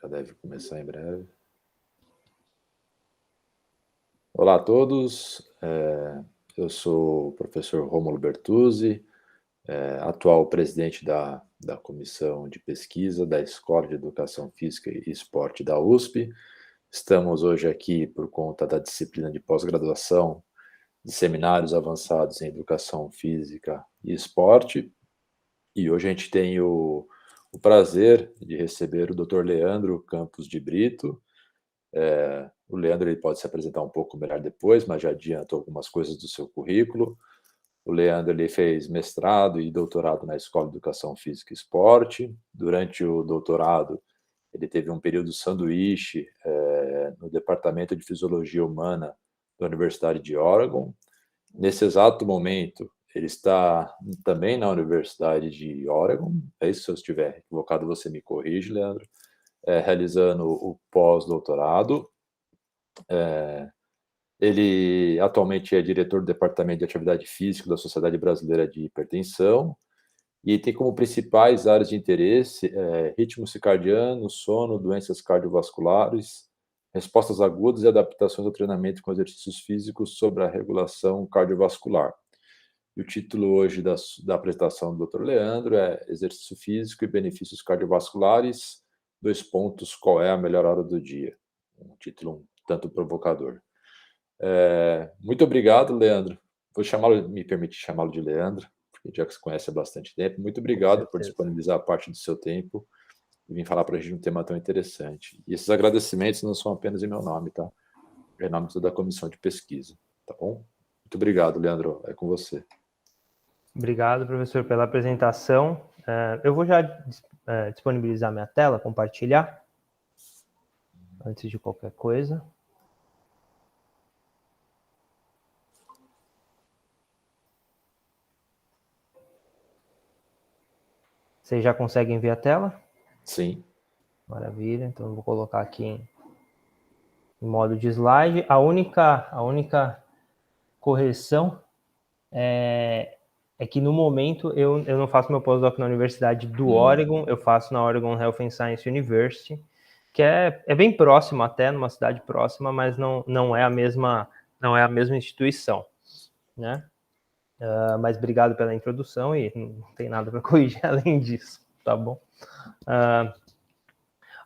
Já deve começar em breve. Olá a todos, eu sou o professor Rômulo Bertuzzi, atual presidente da Comissão de Pesquisa da Escola de Educação Física e Esporte da USP. Estamos hoje aqui por conta da disciplina de pós-graduação de seminários avançados em Educação Física e Esporte, e hoje a gente tem o prazer de receber o Dr. Leandro Campos de Brito. O Leandro ele pode se apresentar um pouco melhor depois, mas já adianto algumas coisas do seu currículo. O Leandro ele fez mestrado e doutorado na Escola de Educação Física e Esporte. Durante o doutorado, ele teve um período sanduíche no Departamento de Fisiologia Humana da Universidade de Oregon. Nesse exato momento, ele está também na Universidade de Oregon. É isso, se eu estiver equivocado, você me corrige, Leandro. Realizando o pós-doutorado. Ele atualmente é diretor do Departamento de Atividade Física da Sociedade Brasileira de Hipertensão e tem como principais áreas de interesse ritmo circadiano, sono, doenças cardiovasculares, respostas agudas e adaptações ao treinamento com exercícios físicos sobre a regulação cardiovascular. E o título hoje da apresentação do Dr. Leandro é Exercício Físico e Benefícios Cardiovasculares, : qual é a melhor hora do dia? Um título um tanto provocador. Muito obrigado, Leandro. Me permite chamá-lo de Leandro, porque já que você conhece há bastante tempo. Muito obrigado por disponibilizar parte do seu tempo e vir falar para a gente um tema tão interessante. E esses agradecimentos não são apenas em meu nome, tá? É em nome da comissão de pesquisa, tá bom? Muito obrigado, Leandro. É com você. Obrigado, professor, pela apresentação. Eu vou já disponibilizar minha tela, compartilhar, antes de qualquer coisa. Vocês já conseguem ver a tela? Sim. Maravilha. Então, eu vou colocar aqui em modo de slide. A única correção é que, no momento, eu não faço meu pós-doc na Universidade do Oregon, eu faço na Oregon Health and Science University, que é bem próximo até, numa cidade próxima, mas não é a mesma instituição, né? Mas obrigado pela introdução e não tem nada para corrigir além disso, tá bom?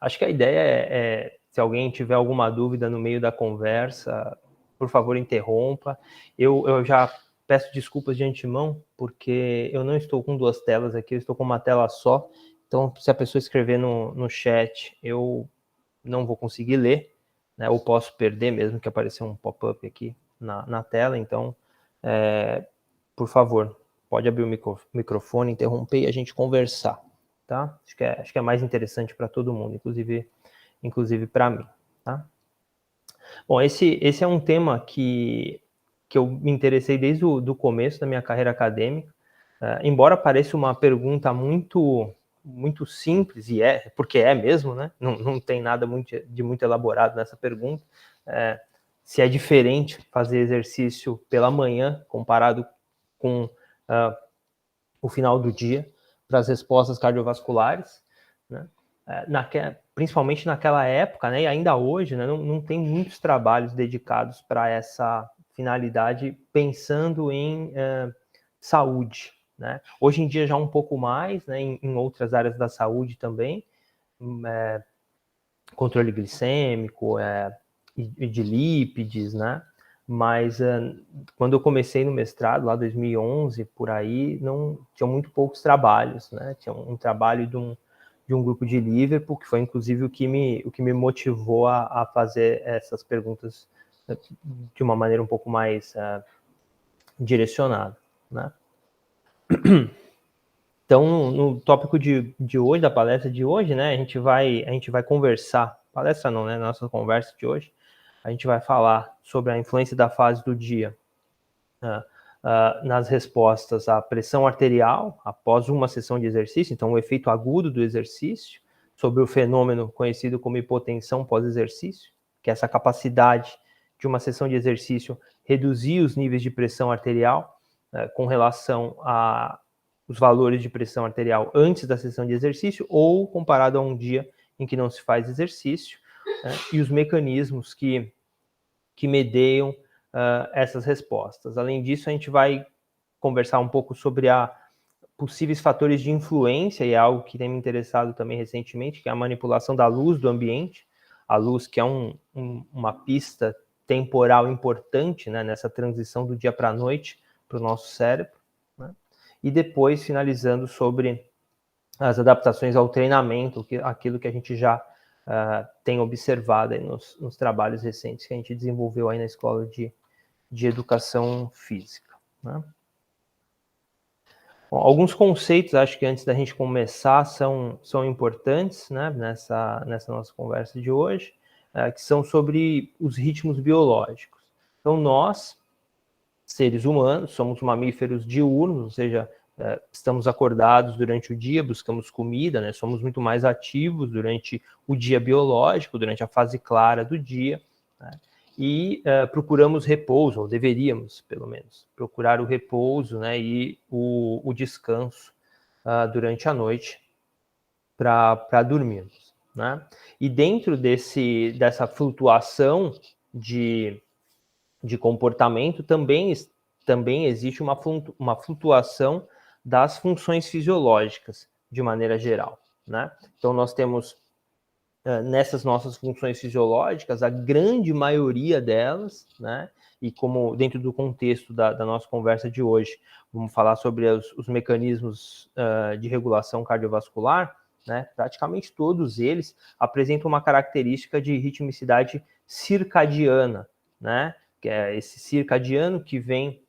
Acho que a ideia se alguém tiver alguma dúvida no meio da conversa, por favor, interrompa. Eu já peço desculpas de antemão, porque eu não estou com duas telas aqui, eu estou com uma tela só. Então, se a pessoa escrever no chat, eu não vou conseguir ler, né? Ou posso perder mesmo que aparecer um pop-up aqui na tela. Então, por favor, pode abrir o microfone, interromper e a gente conversar, tá? Acho que é mais interessante para todo mundo, inclusive para mim, tá? Bom, esse é um tema que eu me interessei desde o começo da minha carreira acadêmica, embora pareça uma pergunta muito simples, e porque é mesmo, né? Não tem nada de muito elaborado nessa pergunta. Se é diferente fazer exercício pela manhã comparado com o final do dia para as respostas cardiovasculares, né? Principalmente naquela época, né, e ainda hoje, né, não tem muitos trabalhos dedicados para essa finalidade, pensando em saúde, né? Hoje em dia já um pouco mais, né, em outras áreas da saúde também, controle glicêmico e de lípides, né? Mas quando eu comecei no mestrado, lá em 2011, por aí, tinha muito poucos trabalhos, né? Tinha um trabalho de um grupo de Liverpool, que foi inclusive o que me motivou a fazer essas perguntas de uma maneira um pouco mais direcionada, né? Então, no tópico de hoje, da palestra de hoje, né, a gente vai conversar, palestra não, né, nossa conversa de hoje, a gente vai falar sobre a influência da fase do dia nas respostas à pressão arterial após uma sessão de exercício, então o efeito agudo do exercício, sobre o fenômeno conhecido como hipotensão pós-exercício, que é essa capacidade de uma sessão de exercício reduzir os níveis de pressão arterial com relação a os valores de pressão arterial antes da sessão de exercício ou comparado a um dia em que não se faz exercício, né, e os mecanismos que medeiam essas respostas. Além disso, a gente vai conversar um pouco sobre possíveis fatores de influência, e é algo que tem me interessado também recentemente, que é a manipulação da luz do ambiente. A luz, que é uma pista temporal importante, né, nessa transição do dia para a noite para o nosso cérebro, né? E depois finalizando sobre as adaptações ao treinamento, aquilo que a gente já tem observado aí nos trabalhos recentes que a gente desenvolveu aí na Escola de Educação Física, né? Bom, alguns conceitos, acho que antes da gente começar, são importantes, né, nessa nossa conversa de hoje, que são sobre os ritmos biológicos. Então, nós, seres humanos, somos mamíferos diurnos, ou seja, estamos acordados durante o dia, buscamos comida, né, somos muito mais ativos durante o dia biológico, durante a fase clara do dia, né, e procuramos repouso, ou deveríamos, pelo menos, procurar o repouso, né, e o descanso durante a noite para dormirmos, né? E dentro dessa flutuação de comportamento também existe uma flutuação das funções fisiológicas, de maneira geral, né? Então, nós temos nessas nossas funções fisiológicas, a grande maioria delas, né? E como dentro do contexto da nossa conversa de hoje, vamos falar sobre os mecanismos de regulação cardiovascular, né? Praticamente todos eles apresentam uma característica de ritmicidade circadiana, né? Que é esse circadiano que vem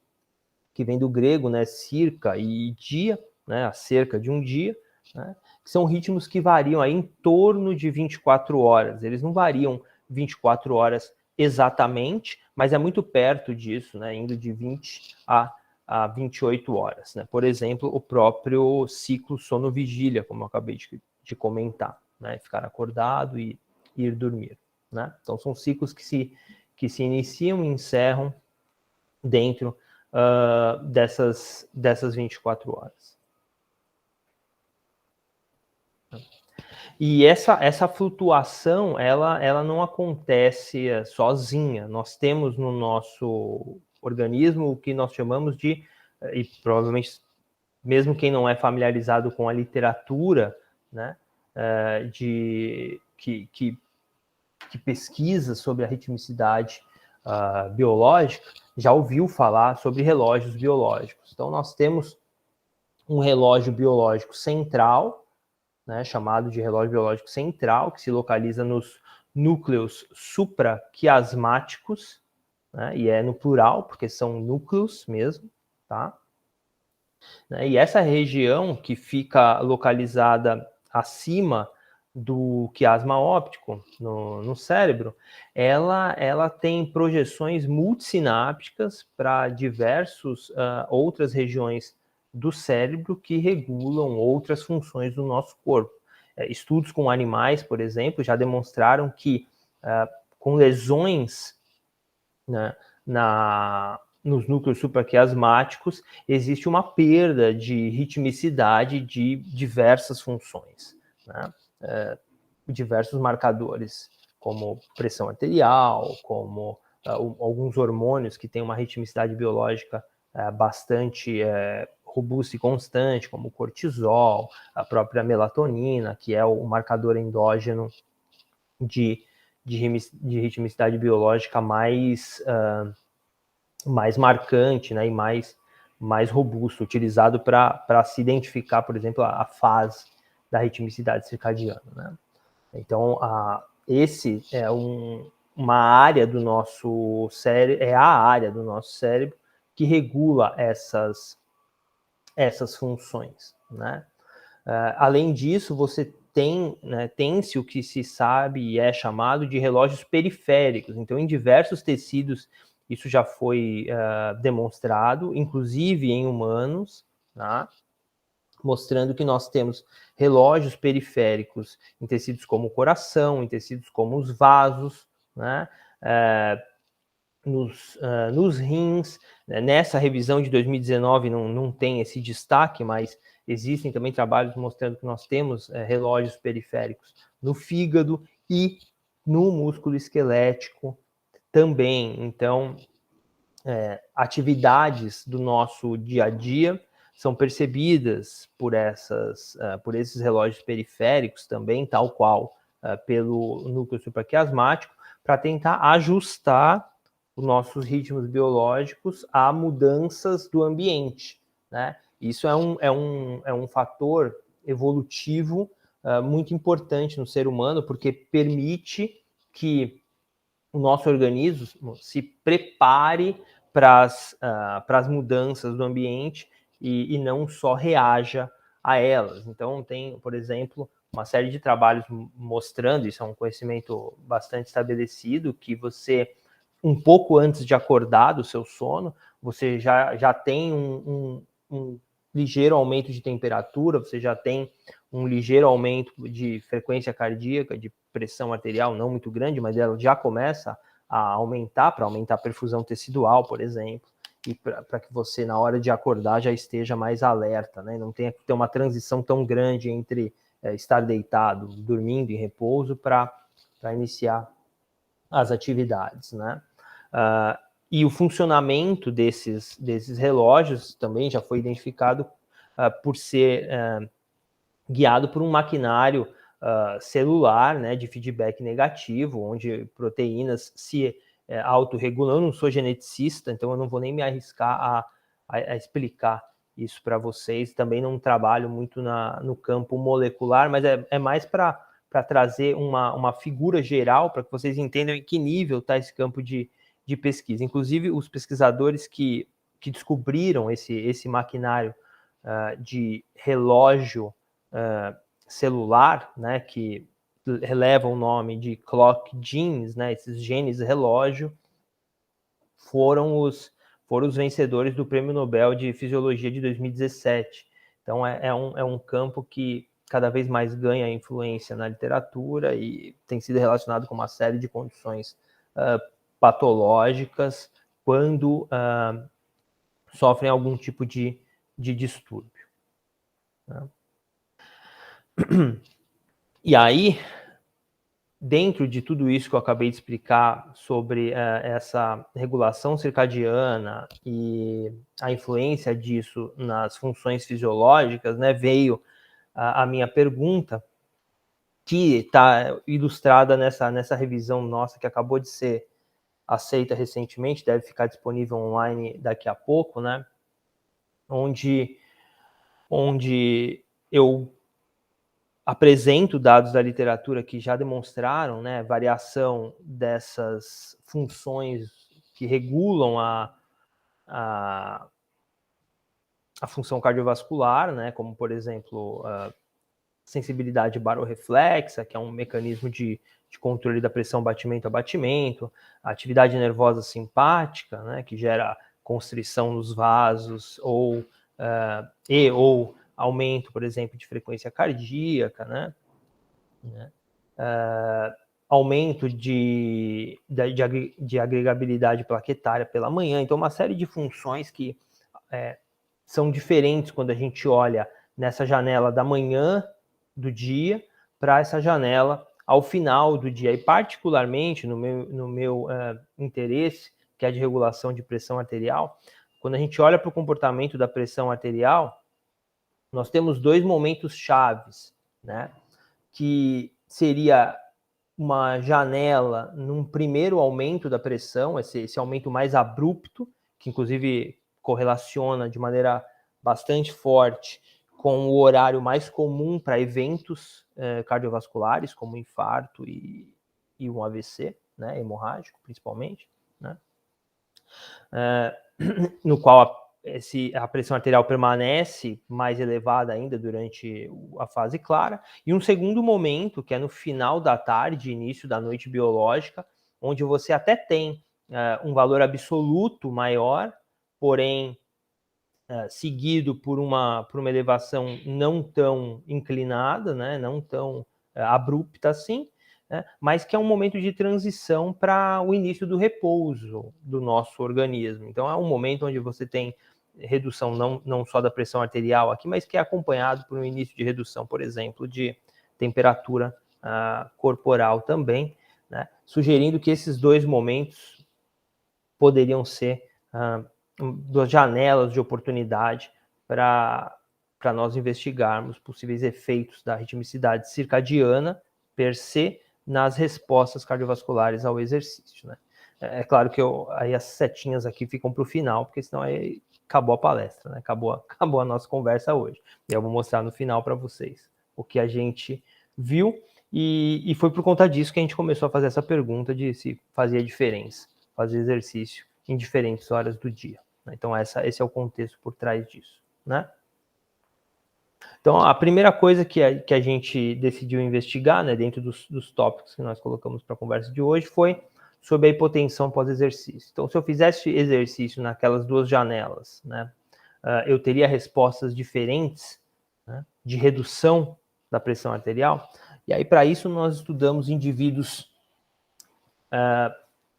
do grego, né? Circa e dia, né? A cerca de um dia, né? Que são ritmos que variam aí em torno de 24 horas. Eles não variam 24 horas exatamente, mas é muito perto disso, né? Indo de 20 a 28 horas, né? Por exemplo, o próprio ciclo sono-vigília, como eu acabei de comentar, né? Ficar acordado e ir dormir, né? Então, são ciclos que se iniciam e encerram dentro dessas 24 horas. E essa flutuação, ela não acontece sozinha. Nós temos no nosso organismo o que nós chamamos de, e provavelmente mesmo quem não é familiarizado com a literatura, né, que pesquisa sobre a ritmicidade biológica, já ouviu falar sobre relógios biológicos. Então, nós temos um relógio biológico central, né, chamado de relógio biológico central, que se localiza nos núcleos supraquiasmáticos, né, e é no plural, porque são núcleos mesmo, tá? E essa região que fica localizada acima do quiasma óptico no cérebro, ela tem projeções multisinápticas para diversas outras regiões do cérebro que regulam outras funções do nosso corpo. Estudos com animais, por exemplo, já demonstraram que com lesões, né, nos núcleos supraquiasmáticos, existe uma perda de ritmicidade de diversas funções, né? Diversos marcadores, como pressão arterial, como alguns hormônios que têm uma ritmicidade biológica bastante robusta e constante, como o cortisol, a própria melatonina, que é o marcador endógeno de ritmicidade biológica mais marcante, né, e mais robusto, utilizado para se identificar, por exemplo, a fase da ritmicidade circadiana, né? Então, esse é uma área do nosso cérebro, é a área do nosso cérebro que regula essas funções, né? Além disso, você tem-se o que se sabe e é chamado de relógios periféricos. Então, em diversos tecidos, isso já foi demonstrado, inclusive em humanos, tá? Mostrando que nós temos relógios periféricos em tecidos como o coração, em tecidos como os vasos, né? Nos rins. Nessa revisão de 2019 não tem esse destaque, mas existem também trabalhos mostrando que nós temos relógios periféricos no fígado e no músculo esquelético também. Então, atividades do nosso dia a dia são percebidas por esses relógios periféricos também, tal qual pelo núcleo supraquiasmático, para tentar ajustar os nossos ritmos biológicos a mudanças do ambiente, né? Isso é um fator evolutivo muito importante no ser humano, porque permite que o nosso organismo se prepare para as mudanças do ambiente e não só reaja a elas. Então, tem, por exemplo, uma série de trabalhos mostrando, isso é um conhecimento bastante estabelecido, que você, um pouco antes de acordar do seu sono, você já tem um ligeiro aumento de temperatura, você já tem um ligeiro aumento de frequência cardíaca, de pressão arterial, não muito grande, mas ela já começa a aumentar, para aumentar a perfusão tecidual, por exemplo, e para que você, na hora de acordar, já esteja mais alerta, né? Não tenha que ter uma transição tão grande entre estar deitado, dormindo em repouso, para iniciar as atividades, né? E o funcionamento desses relógios também já foi identificado por ser guiado por um maquinário celular, né, de feedback negativo, onde proteínas se autorregulam. Eu não sou geneticista, então eu não vou nem me arriscar a explicar isso para vocês. Também não trabalho muito no campo molecular, mas é mais para trazer uma figura geral, para que vocês entendam em que nível está esse campo de pesquisa. Inclusive, os pesquisadores que descobriram esse maquinário de relógio celular, né, que releva o nome de clock genes, né, esses genes relógio, foram os vencedores do Prêmio Nobel de Fisiologia de 2017. Então, é um campo que cada vez mais ganha influência na literatura e tem sido relacionado com uma série de condições patológicas quando sofrem algum tipo de distúrbio, né? E aí, dentro de tudo isso que eu acabei de explicar sobre essa regulação circadiana e a influência disso nas funções fisiológicas, né, veio a minha pergunta, que está ilustrada nessa revisão nossa que acabou de ser aceita recentemente, deve ficar disponível online daqui a pouco, né, onde eu apresento dados da literatura que já demonstraram, né, variação dessas funções que regulam a função cardiovascular, né, como, por exemplo, a sensibilidade barorreflexa, que é um mecanismo de controle da pressão batimento a batimento, a atividade nervosa simpática, né, que gera constrição nos vasos ou aumento, por exemplo, de frequência cardíaca, né? Aumento de agregabilidade plaquetária pela manhã. Então, uma série de funções que são diferentes quando a gente olha nessa janela da manhã do dia para essa janela ao final do dia. E, particularmente, no meu interesse, que é de regulação de pressão arterial, quando a gente olha para o comportamento da pressão arterial, nós temos dois momentos chaves, né? Que seria uma janela num primeiro aumento da pressão, esse aumento mais abrupto, que inclusive correlaciona de maneira bastante forte com o horário mais comum para eventos cardiovasculares, como infarto e um AVC, né, hemorrágico principalmente, né? No qual a pressão arterial permanece mais elevada ainda durante a fase clara, e um segundo momento, que é no final da tarde, início da noite biológica, onde você até tem um valor absoluto maior, porém seguido por uma elevação não tão inclinada, né, não tão abrupta assim, né, mas que é um momento de transição para o início do repouso do nosso organismo. Então, é um momento onde você tem redução não só da pressão arterial aqui, mas que é acompanhado por um início de redução, por exemplo, de temperatura corporal também, né? Sugerindo que esses dois momentos poderiam ser duas janelas de oportunidade para nós investigarmos possíveis efeitos da ritmicidade circadiana per se nas respostas cardiovasculares ao exercício, né? É claro que aí as setinhas aqui ficam para o final, porque senão aí acabou a palestra, né? Acabou a nossa conversa hoje. E eu vou mostrar no final para vocês o que a gente viu, e foi por conta disso que a gente começou a fazer essa pergunta de se fazia diferença fazer exercício em diferentes horas do dia. Então esse é o contexto por trás disso, né? Então, a primeira coisa que a gente decidiu investigar, né, dentro dos tópicos que nós colocamos para a conversa de hoje, foi sobre a hipotensão pós-exercício. Então, se eu fizesse exercício naquelas duas janelas, né, eu teria respostas diferentes, né, de redução da pressão arterial. E aí, para isso, nós estudamos indivíduos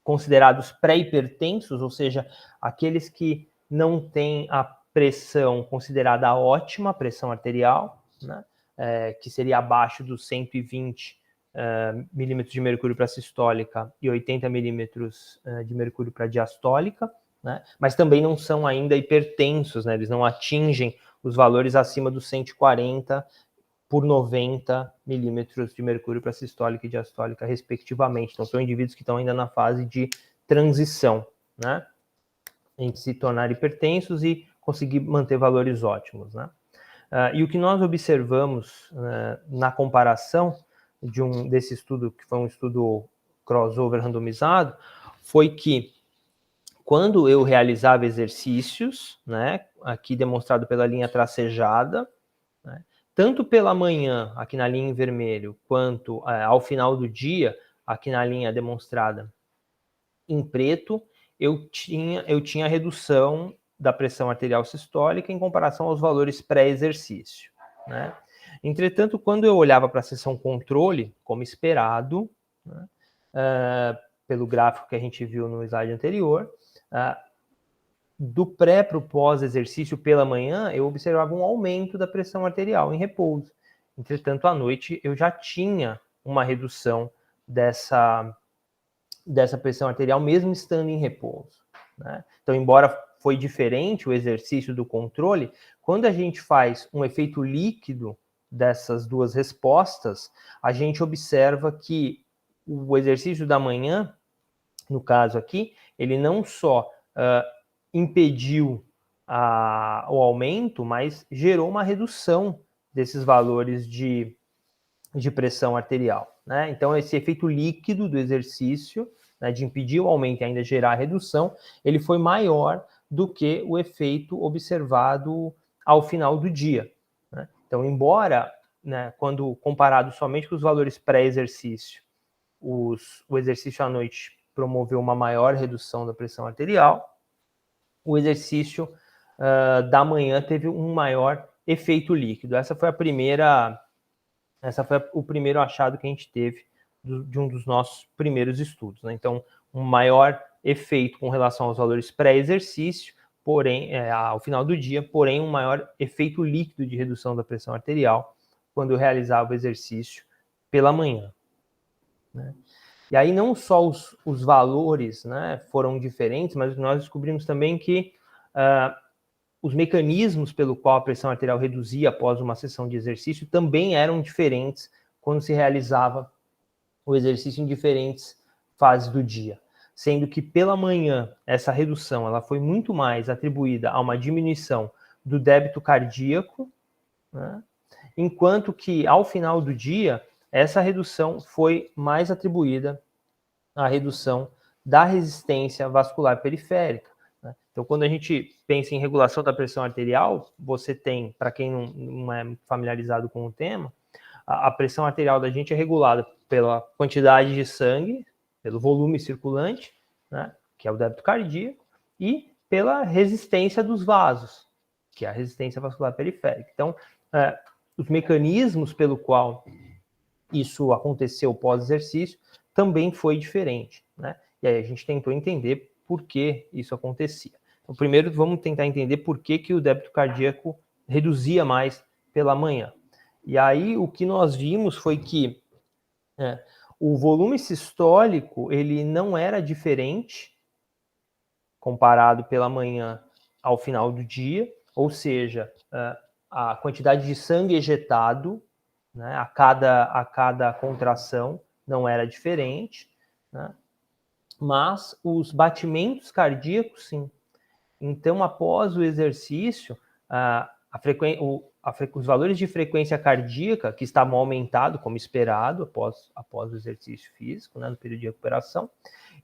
considerados pré-hipertensos, ou seja, aqueles que não têm a pressão considerada ótima, pressão arterial, né, que seria abaixo dos 120 milímetros de mercúrio para sistólica e 80 milímetros de mercúrio para diastólica, né, mas também não são ainda hipertensos, né, eles não atingem os valores acima dos 140 por 90 milímetros de mercúrio para sistólica e diastólica, respectivamente. Então, são indivíduos que estão ainda na fase de transição, né, entre se tornar hipertensos e conseguir manter valores ótimos, né. E o que nós observamos na comparação desse estudo, que foi um estudo crossover randomizado, foi que quando eu realizava exercícios, né, aqui demonstrado pela linha tracejada, né, tanto pela manhã, aqui na linha em vermelho, quanto ao final do dia, aqui na linha demonstrada em preto, eu tinha redução da pressão arterial sistólica em comparação aos valores pré-exercício, né? Entretanto, quando eu olhava para a seção controle, como esperado, né, pelo gráfico que a gente viu no slide anterior, do pré para o pós-exercício pela manhã, eu observava um aumento da pressão arterial em repouso. Entretanto, à noite, eu já tinha uma redução dessa pressão arterial, mesmo estando em repouso, né? Então, embora foi diferente o exercício do controle, quando a gente faz um efeito líquido dessas duas respostas, a gente observa que o exercício da manhã, no caso aqui, ele não só impediu o aumento, mas gerou uma redução desses valores de pressão arterial, né? Então, esse efeito líquido do exercício, né, de impedir o aumento e ainda gerar a redução, ele foi maior do que o efeito observado ao final do dia, né? Então, embora, né, quando comparado somente com os valores pré-exercício, o exercício à noite promoveu uma maior redução da pressão arterial, o exercício da manhã teve um maior efeito líquido. Essa foi o primeiro achado que a gente teve de um dos nossos primeiros estudos, né? Então, um maior efeito com relação aos valores pré-exercício, porém, ao final do dia, porém, um maior efeito líquido de redução da pressão arterial quando eu realizava o exercício pela manhã, né? E aí não só os valores, né, foram diferentes, mas nós descobrimos também que os mecanismos pelo qual a pressão arterial reduzia após uma sessão de exercício também eram diferentes quando se realizava o exercício em diferentes fases do dia, sendo que pela manhã essa redução ela foi muito mais atribuída a uma diminuição do débito cardíaco, né, enquanto que ao final do dia essa redução foi mais atribuída à redução da resistência vascular periférica, né? Então, quando a gente pensa em regulação da pressão arterial, você tem, para quem não é familiarizado com o tema, a pressão arterial da gente é regulada pela quantidade de sangue, pelo volume circulante, né, que é o débito cardíaco, e pela resistência dos vasos, que é a resistência vascular periférica. Então, os mecanismos pelo qual isso aconteceu pós-exercício também foi diferente, né? E aí a gente tentou entender por que isso acontecia. Primeiro, vamos tentar entender por que o débito cardíaco reduzia mais pela manhã. E aí, o que nós vimos foi que o volume sistólico, ele não era diferente comparado pela manhã ao final do dia, ou seja, a quantidade de sangue ejetado, né, a cada contração não era diferente, né, mas os batimentos cardíacos, sim. Então, após o exercício, os valores de frequência cardíaca, que estavam aumentados, como esperado, após o exercício físico, né, no período de recuperação,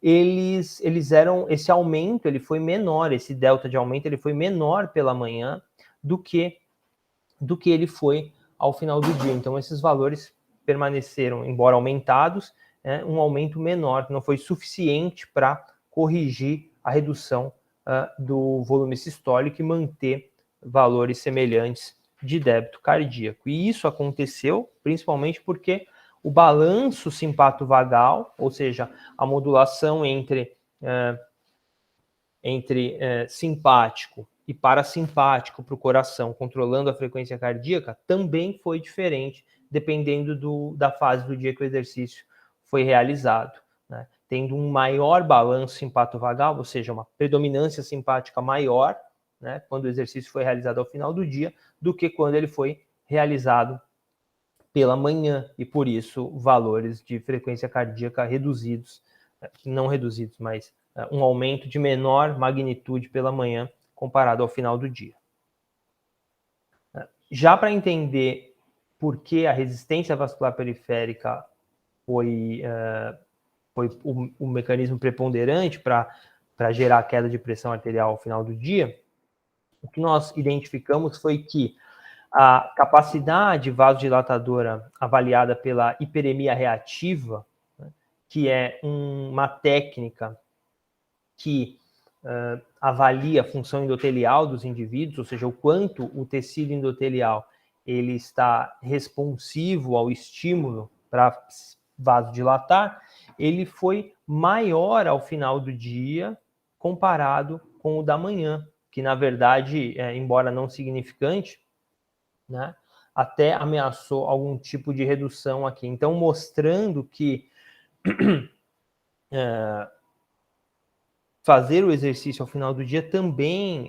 esse aumento, ele foi menor, esse delta de aumento, ele foi menor pela manhã do que ele foi ao final do dia. Então, esses valores permaneceram, embora aumentados, um aumento menor, que não foi suficiente para corrigir a redução do volume sistólico e manter valores semelhantes de débito cardíaco. E isso aconteceu principalmente porque o balanço simpato-vagal, ou seja, a modulação entre simpático e parasimpático para o coração, controlando a frequência cardíaca, também foi diferente, dependendo da fase do dia que o exercício foi realizado, né? Tendo um maior balanço simpato-vagal, ou seja, uma predominância simpática maior, né, quando o exercício foi realizado ao final do dia, do que quando ele foi realizado pela manhã, e por isso valores de frequência cardíaca reduzidos, não reduzidos, mas um aumento de menor magnitude pela manhã comparado ao final do dia. Já para entender por que a resistência vascular periférica foi o mecanismo preponderante para gerar a queda de pressão arterial ao final do dia, o que nós identificamos foi que a capacidade vasodilatadora avaliada pela hiperemia reativa, né, que é uma técnica que avalia a função endotelial dos indivíduos, ou seja, o quanto o tecido endotelial ele está responsivo ao estímulo para vasodilatar, ele foi maior ao final do dia comparado com o da manhã, que na verdade, embora não significante, né, até ameaçou algum tipo de redução aqui. Então, mostrando que fazer o exercício ao final do dia também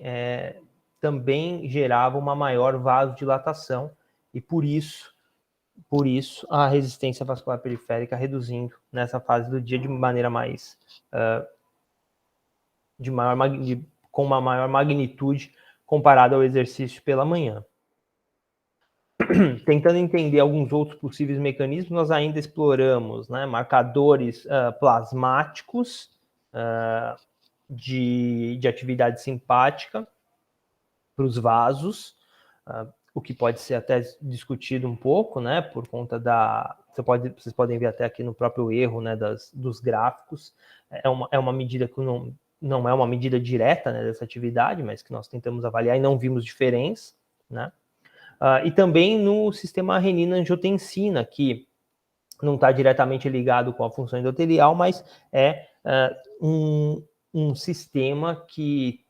gerava uma maior vasodilatação, e por isso a resistência vascular periférica reduzindo nessa fase do dia de maneira mais com uma maior magnitude comparada ao exercício pela manhã. Tentando entender alguns outros possíveis mecanismos, nós ainda exploramos, né, marcadores plasmáticos de atividade simpática para os vasos, o que pode ser até discutido um pouco, né, por conta vocês podem ver até aqui no próprio erro, né, dos gráficos. É uma medida que não é uma medida direta, né, dessa atividade, mas que nós tentamos avaliar e não vimos diferença, né. E também no sistema renina-angiotensina, que não está diretamente ligado com a função endotelial, mas é um sistema que,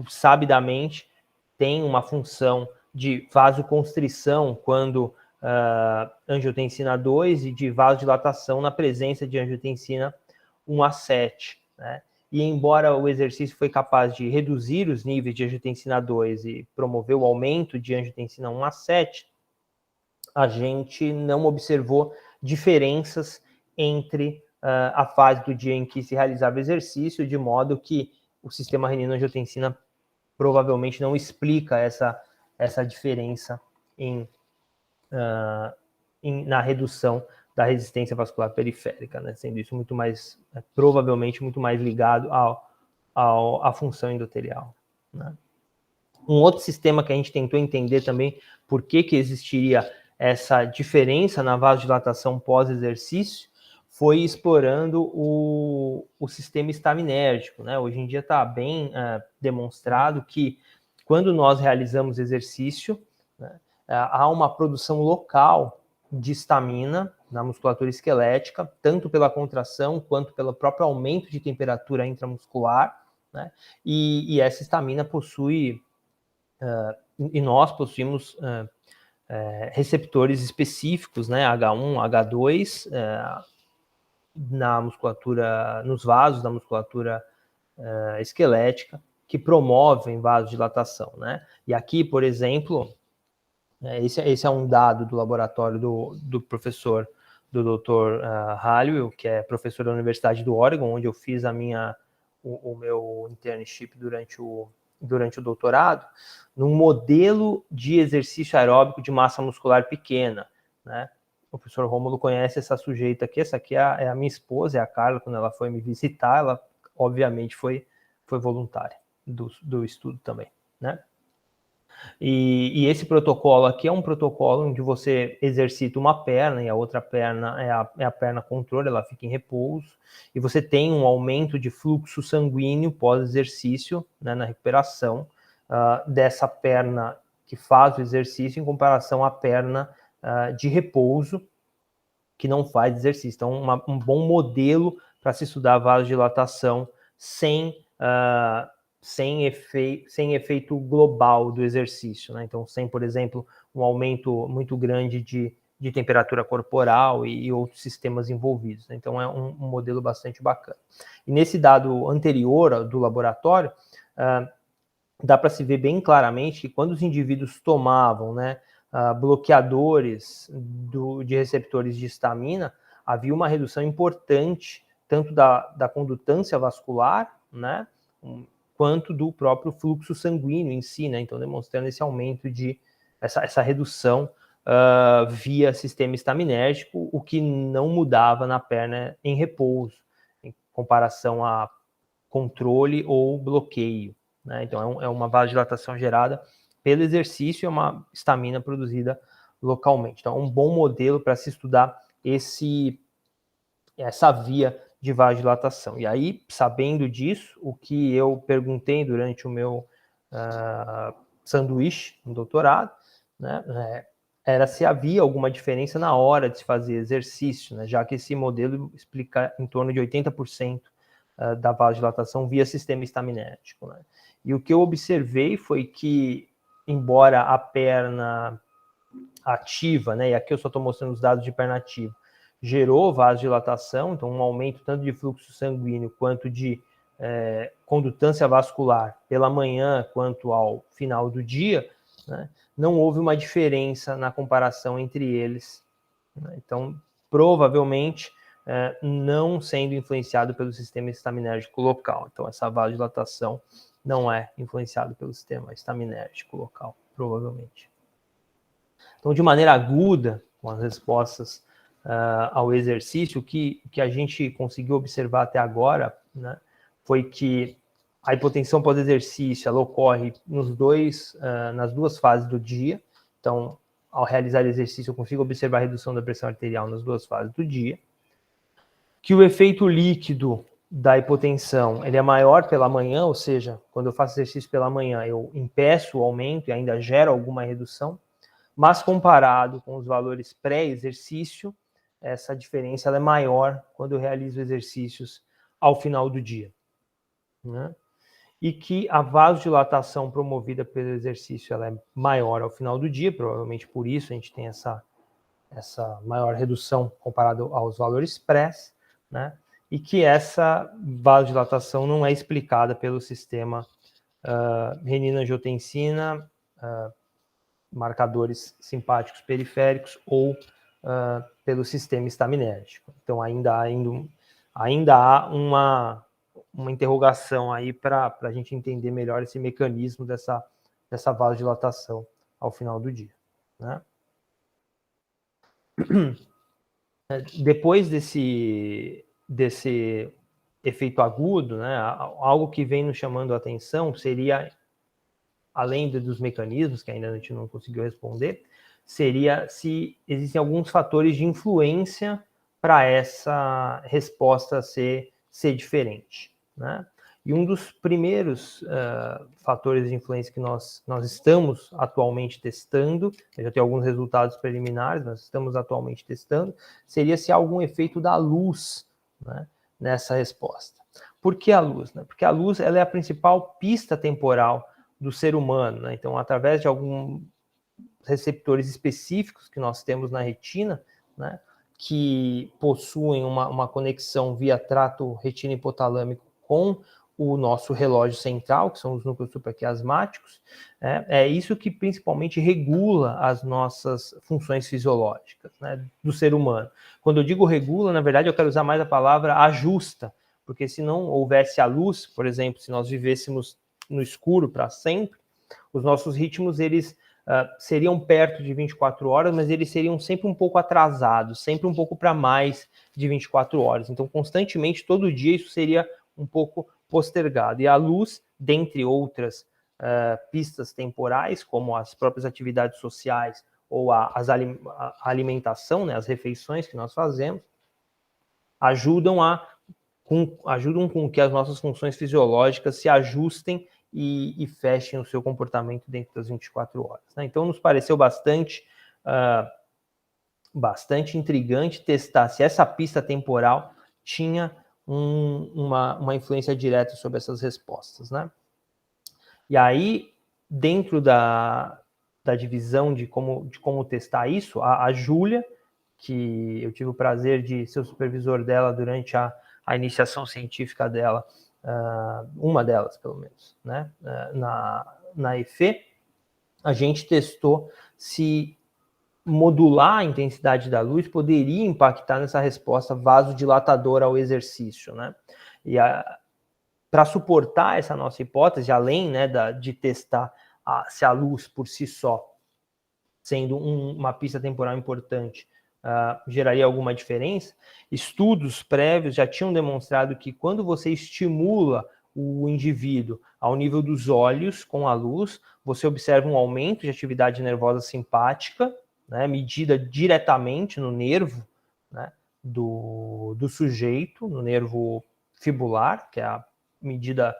sabidamente, tem uma função de vasoconstrição quando angiotensina 2 e de vasodilatação na presença de angiotensina 1A7, né? E embora o exercício foi capaz de reduzir os níveis de angiotensina 2 e promover o aumento de angiotensina 1A7, a gente não observou diferenças entre a fase do dia em que se realizava o exercício, de modo que o sistema renina-angiotensina provavelmente não explica essa diferença na redução da resistência vascular periférica, né? Sendo isso provavelmente muito mais ligado à função endotelial, né? Um outro sistema que a gente tentou entender também por que existiria essa diferença na vasodilatação pós-exercício foi explorando o sistema estaminérgico, né? Hoje em dia está bem demonstrado que quando nós realizamos exercício, né, há uma produção local de estamina na musculatura esquelética, tanto pela contração quanto pelo próprio aumento de temperatura intramuscular, né? E essa histamina possui, e nós possuímos receptores específicos, né, H1, H2, na musculatura, nos vasos da musculatura esquelética, que promovem vasodilatação, né? E aqui, por exemplo, esse é um dado do laboratório do professor, do Dr. Halliwell, que é professor da Universidade do Oregon, onde eu fiz o meu internship durante o doutorado, num modelo de exercício aeróbico de massa muscular pequena, né? O professor Rômulo conhece essa sujeita aqui, essa aqui é a minha esposa, é a Carla. Quando ela foi me visitar, ela obviamente foi voluntária do estudo também, né? E esse protocolo aqui é um protocolo onde você exercita uma perna e a outra perna é a perna controle, ela fica em repouso, e você tem um aumento de fluxo sanguíneo pós-exercício, né, na recuperação dessa perna que faz o exercício em comparação à perna de repouso que não faz exercício. Então, um bom modelo para se estudar vasodilatação sem efeito global do exercício, né? Então, sem, por exemplo, um aumento muito grande de temperatura corporal e outros sistemas envolvidos, né? Então, é um modelo bastante bacana. E nesse dado anterior do laboratório, dá para se ver bem claramente que quando os indivíduos tomavam, né, bloqueadores de receptores de histamina, havia uma redução importante tanto da condutância vascular, né, quanto do próprio fluxo sanguíneo em si, né? Então, demonstrando esse aumento essa redução via sistema estaminérgico, o que não mudava na perna em repouso, em comparação a controle ou bloqueio, né? Então, é uma vasodilatação gerada pelo exercício e uma histamina produzida localmente. Então, é um bom modelo para se estudar essa via de vasodilatação. E aí, sabendo disso, o que eu perguntei durante o meu sanduíche no doutorado, né, era se havia alguma diferença na hora de se fazer exercício, né, já que esse modelo explica em torno de 80% da vasodilatação via sistema estaminérgico, né? E o que eu observei foi que, embora a perna ativa, né, e aqui eu só estou mostrando os dados de perna ativa, gerou vasodilatação, então um aumento tanto de fluxo sanguíneo quanto de condutância vascular pela manhã quanto ao final do dia, né, não houve uma diferença na comparação entre eles, né? Então, provavelmente, não sendo influenciado pelo sistema estaminérgico local. Então, essa vasodilatação não é influenciada pelo sistema estaminérgico local, provavelmente. Então, de maneira aguda, com as respostas ao exercício, o que a gente conseguiu observar até agora, né, foi que a hipotensão pós-exercício ela ocorre nas duas fases do dia. Então, ao realizar exercício, eu consigo observar a redução da pressão arterial nas duas fases do dia. Que o efeito líquido da hipotensão ele é maior pela manhã, ou seja, quando eu faço exercício pela manhã, eu impeço o aumento e ainda gero alguma redução, mas comparado com os valores pré-exercício, essa diferença ela é maior quando eu realizo exercícios ao final do dia, né? E que a vasodilatação promovida pelo exercício ela é maior ao final do dia, provavelmente por isso a gente tem essa maior redução comparado aos valores pré, né? E que essa vasodilatação não é explicada pelo sistema renina-angiotensina, marcadores simpáticos periféricos ou pelo sistema estaminérgico. Então, ainda há uma interrogação aí para a gente entender melhor esse mecanismo dessa vasodilatação ao final do dia, né? Depois desse efeito agudo, né, algo que vem nos chamando a atenção seria, além dos mecanismos, que ainda a gente não conseguiu responder, seria se existem alguns fatores de influência para essa resposta ser diferente, né? E um dos primeiros fatores de influência que nós estamos atualmente testando, já tem alguns resultados preliminares, nós estamos atualmente testando, seria se há algum efeito da luz, né, nessa resposta. Por que a luz? Né? Porque a luz ela é a principal pista temporal do ser humano. Né? Então, através de alguns receptores específicos que nós temos na retina, né, que possuem uma conexão via trato retina-hipotalâmico com o nosso relógio central, que são os núcleos supraquiasmáticos, é isso que principalmente regula as nossas funções fisiológicas, né, do ser humano. Quando eu digo regula, na verdade eu quero usar mais a palavra ajusta, porque se não houvesse a luz, por exemplo, se nós vivêssemos no escuro para sempre, os nossos ritmos, eles seriam perto de 24 horas, mas eles seriam sempre um pouco atrasados, sempre um pouco para mais de 24 horas. Então, constantemente, todo dia, isso seria um pouco postergado. E a luz, dentre outras pistas temporais, como as próprias atividades sociais ou a alimentação, né, as refeições que nós fazemos, ajudam com que as nossas funções fisiológicas se ajustem e fechem o seu comportamento dentro das 24 horas. Né? Então, nos pareceu bastante intrigante testar se essa pista temporal tinha uma influência direta sobre essas respostas. Né? E aí, dentro da divisão de como testar isso, a Júlia, que eu tive o prazer de ser o supervisor dela durante a iniciação científica dela, uma delas, pelo menos, né? Na EFE, a gente testou se modular a intensidade da luz poderia impactar nessa resposta vasodilatadora ao exercício, né? E para suportar essa nossa hipótese, além, né, de testar se a luz por si só, sendo uma pista temporal importante, geraria alguma diferença, estudos prévios já tinham demonstrado que quando você estimula o indivíduo ao nível dos olhos com a luz, você observa um aumento de atividade nervosa simpática, né, medida diretamente no nervo, né, do sujeito, no nervo fibular, que é a medida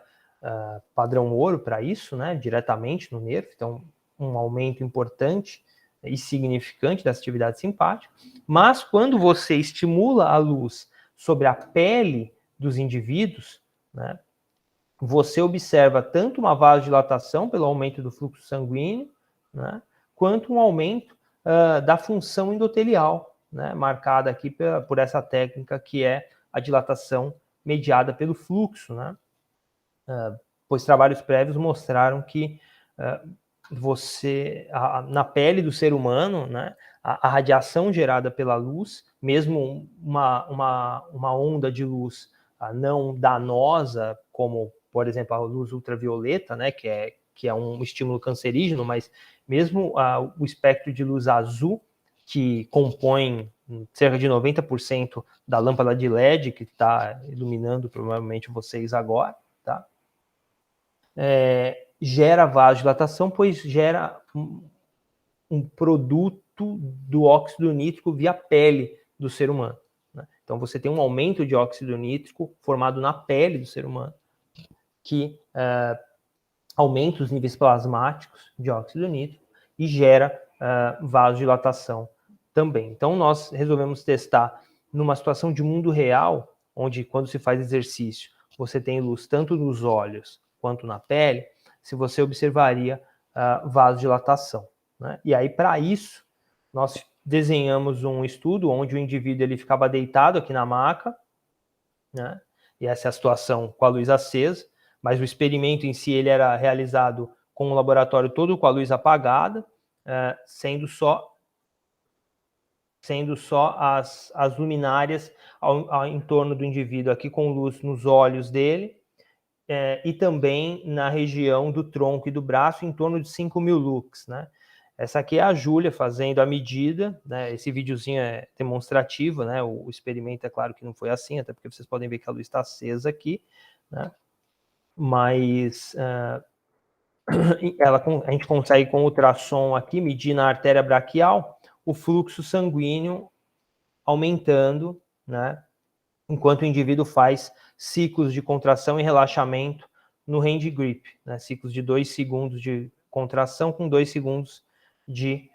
padrão ouro para isso, né, diretamente no nervo, então um aumento importante e significante dessa atividade simpática, mas quando você estimula a luz sobre a pele dos indivíduos, né, você observa tanto uma vasodilatação pelo aumento do fluxo sanguíneo, né, quanto um aumento da função endotelial, né, marcada aqui por essa técnica que é a dilatação mediada pelo fluxo, né, pois trabalhos prévios mostraram que na pele do ser humano, né, a radiação gerada pela luz, mesmo uma onda de luz não danosa, como, por exemplo, a luz ultravioleta, né, que é um estímulo cancerígeno, mas mesmo o espectro de luz azul, que compõe cerca de 90% da lâmpada de LED que está iluminando provavelmente vocês agora, tá? Gera vasodilatação, pois gera um produto do óxido nítrico via pele do ser humano. Né? Então, você tem um aumento de óxido nítrico formado na pele do ser humano, que aumenta os níveis plasmáticos de óxido nítrico e gera vasodilatação também. Então, nós resolvemos testar numa situação de mundo real, onde quando se faz exercício, você tem luz tanto nos olhos quanto na pele, se você observaria vasodilatação. Né? E aí, para isso, nós desenhamos um estudo onde o indivíduo ele ficava deitado aqui na maca, né? E essa é a situação com a luz acesa, mas o experimento em si ele era realizado com o laboratório todo com a luz apagada, sendo só as luminárias em torno do indivíduo aqui com luz nos olhos dele, e também na região do tronco e do braço, em torno de 5.000 lux, né? Essa aqui é a Júlia fazendo a medida, né? Esse videozinho é demonstrativo, né? O experimento, é claro que não foi assim, até porque vocês podem ver que a luz está acesa aqui, né? Mas a gente consegue com ultrassom aqui medir na artéria braquial o fluxo sanguíneo aumentando, né? Enquanto o indivíduo faz ciclos de contração e relaxamento no hand grip, né? Ciclos de 2 segundos de contração com 2 segundos de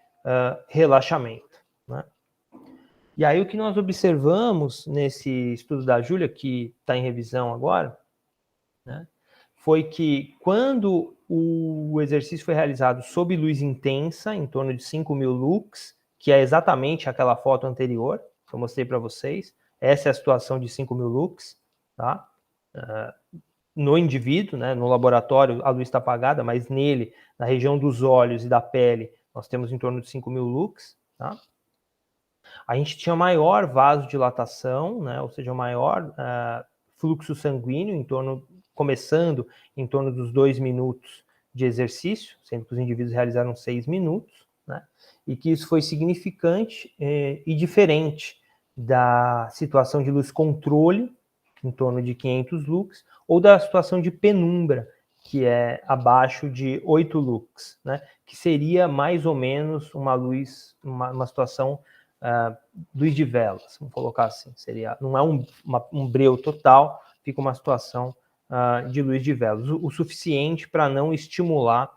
relaxamento. Né? E aí o que nós observamos nesse estudo da Júlia, que está em revisão agora, né, foi que quando o exercício foi realizado sob luz intensa, em torno de 5.000 lux, que é exatamente aquela foto anterior que eu mostrei para vocês, essa é a situação de 5.000 lux, tá? No indivíduo, né, no laboratório a luz está apagada, mas nele, na região dos olhos e da pele, nós temos em torno de 5.000 lux, tá? A gente tinha maior vasodilatação, né, ou seja, maior fluxo sanguíneo, começando em torno dos 2 minutos de exercício, sendo que os indivíduos realizaram 6 minutos, né, e que isso foi significante e diferente da situação de luz controle, em torno de 500 lux, ou da situação de penumbra, que é abaixo de 8 lux, né, que seria mais ou menos uma luz, uma situação luz de velas, vamos colocar assim, não é um breu total, fica uma situação de luz de velas, o suficiente para não estimular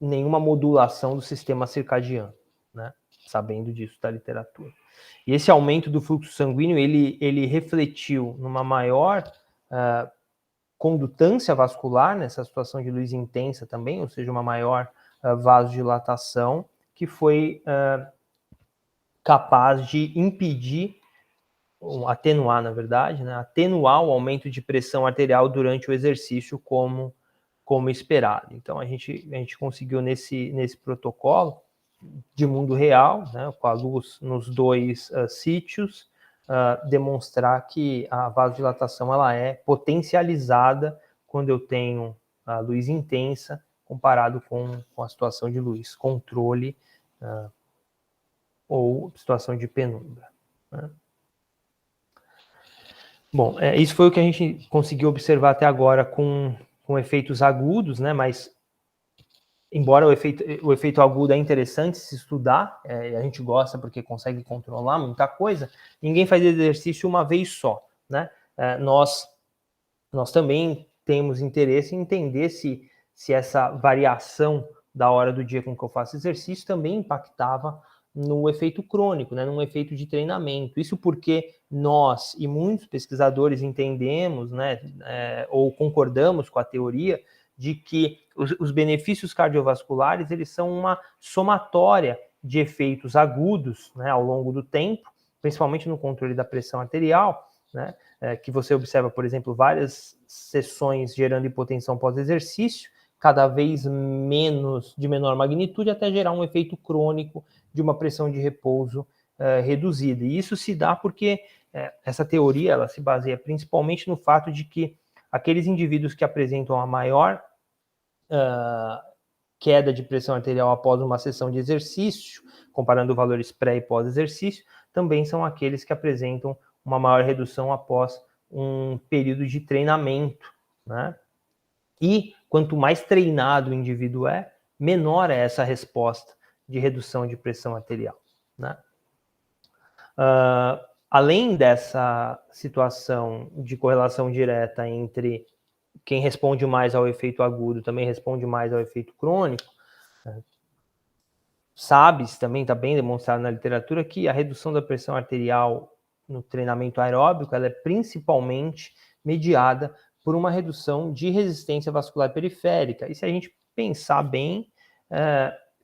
nenhuma modulação do sistema circadiano, né? Sabendo disso da literatura. E esse aumento do fluxo sanguíneo, ele refletiu numa maior condutância vascular, nessa situação de luz intensa também, ou seja, uma maior vasodilatação, que foi capaz de impedir, atenuar, na verdade, né, atenuar o aumento de pressão arterial durante o exercício como esperado. Então, a gente conseguiu nesse protocolo de mundo real, né, com a luz nos 2 sítios, demonstrar que a vasodilatação ela é potencializada quando eu tenho a luz intensa comparado com a situação de luz controle ou situação de penumbra, né? Bom, isso foi o que a gente conseguiu observar até agora com efeitos agudos, né? Mas embora o efeito agudo é interessante se estudar, a gente gosta porque consegue controlar muita coisa, ninguém faz exercício uma vez só, né? Nós também temos interesse em entender se essa variação da hora do dia com que eu faço exercício também impactava no efeito crônico, né, num efeito de treinamento. Isso porque nós e muitos pesquisadores entendemos, né, ou concordamos com a teoria de que os benefícios cardiovasculares eles são uma somatória de efeitos agudos, né, ao longo do tempo, principalmente no controle da pressão arterial, né, que você observa, por exemplo, várias sessões gerando hipotensão pós-exercício, cada vez menos, de menor magnitude, até gerar um efeito crônico de uma pressão de repouso reduzida. E isso se dá porque essa teoria ela se baseia principalmente no fato de que aqueles indivíduos que apresentam a maior queda de pressão arterial após uma sessão de exercício, comparando valores pré e pós-exercício, também são aqueles que apresentam uma maior redução após um período de treinamento, né? E quanto mais treinado o indivíduo é, menor é essa resposta de redução de pressão arterial, né? Além dessa situação de correlação direta entre quem responde mais ao efeito agudo também responde mais ao efeito crônico, sabe-se também, está bem demonstrado na literatura, que a redução da pressão arterial no treinamento aeróbico ela é principalmente mediada por uma redução de resistência vascular periférica. E se a gente pensar bem,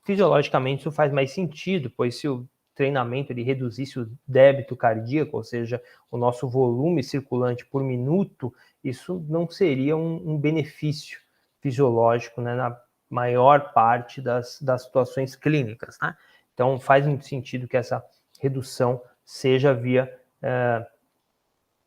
fisiologicamente isso faz mais sentido, pois se o treinamento ele reduzisse o débito cardíaco, ou seja, o nosso volume circulante por minuto, isso não seria um benefício fisiológico, né, na maior parte das situações clínicas, né? Então faz muito sentido que essa redução seja via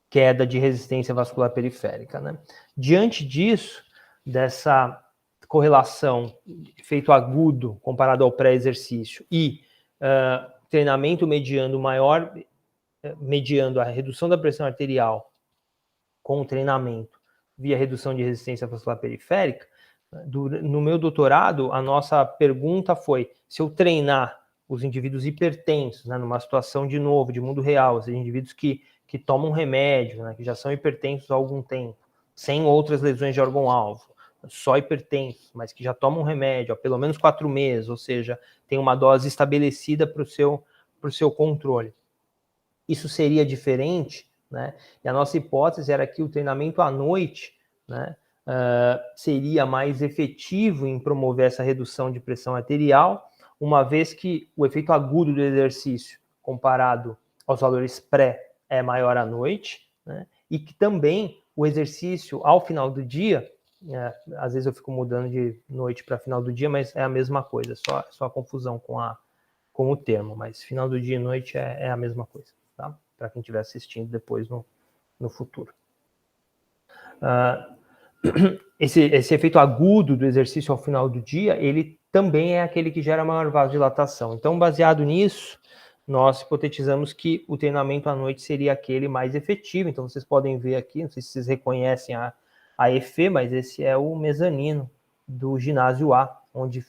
queda de resistência vascular periférica, né? Diante disso, dessa correlação efeito agudo comparado ao pré-exercício e treinamento mediando a redução da pressão arterial com o treinamento via redução de resistência vascular periférica, no meu doutorado, a nossa pergunta foi se eu treinar os indivíduos hipertensos, né, numa situação de novo, de mundo real, ou seja, indivíduos que tomam remédio, né, que já são hipertensos há algum tempo, sem outras lesões de órgão-alvo, só hipertensos, mas que já tomam remédio há pelo menos 4 meses, ou seja, tem uma dose estabelecida para o seu controle. Isso seria diferente né? E a nossa hipótese era que o treinamento à noite, né, seria mais efetivo em promover essa redução de pressão arterial, uma vez que o efeito agudo do exercício comparado aos valores pré é maior à noite, né? E que também o exercício ao final do dia, às vezes eu fico mudando de noite para final do dia, mas é a mesma coisa, só a confusão com o termo, mas final do dia e noite é a mesma coisa, tá? Para quem estiver assistindo depois no futuro. Esse efeito agudo do exercício ao final do dia, ele também é aquele que gera maior vasodilatação. Então, baseado nisso, nós hipotetizamos que o treinamento à noite seria aquele mais efetivo. Então, vocês podem ver aqui, não sei se vocês reconhecem a EFE, mas esse é o mezanino do ginásio A, onde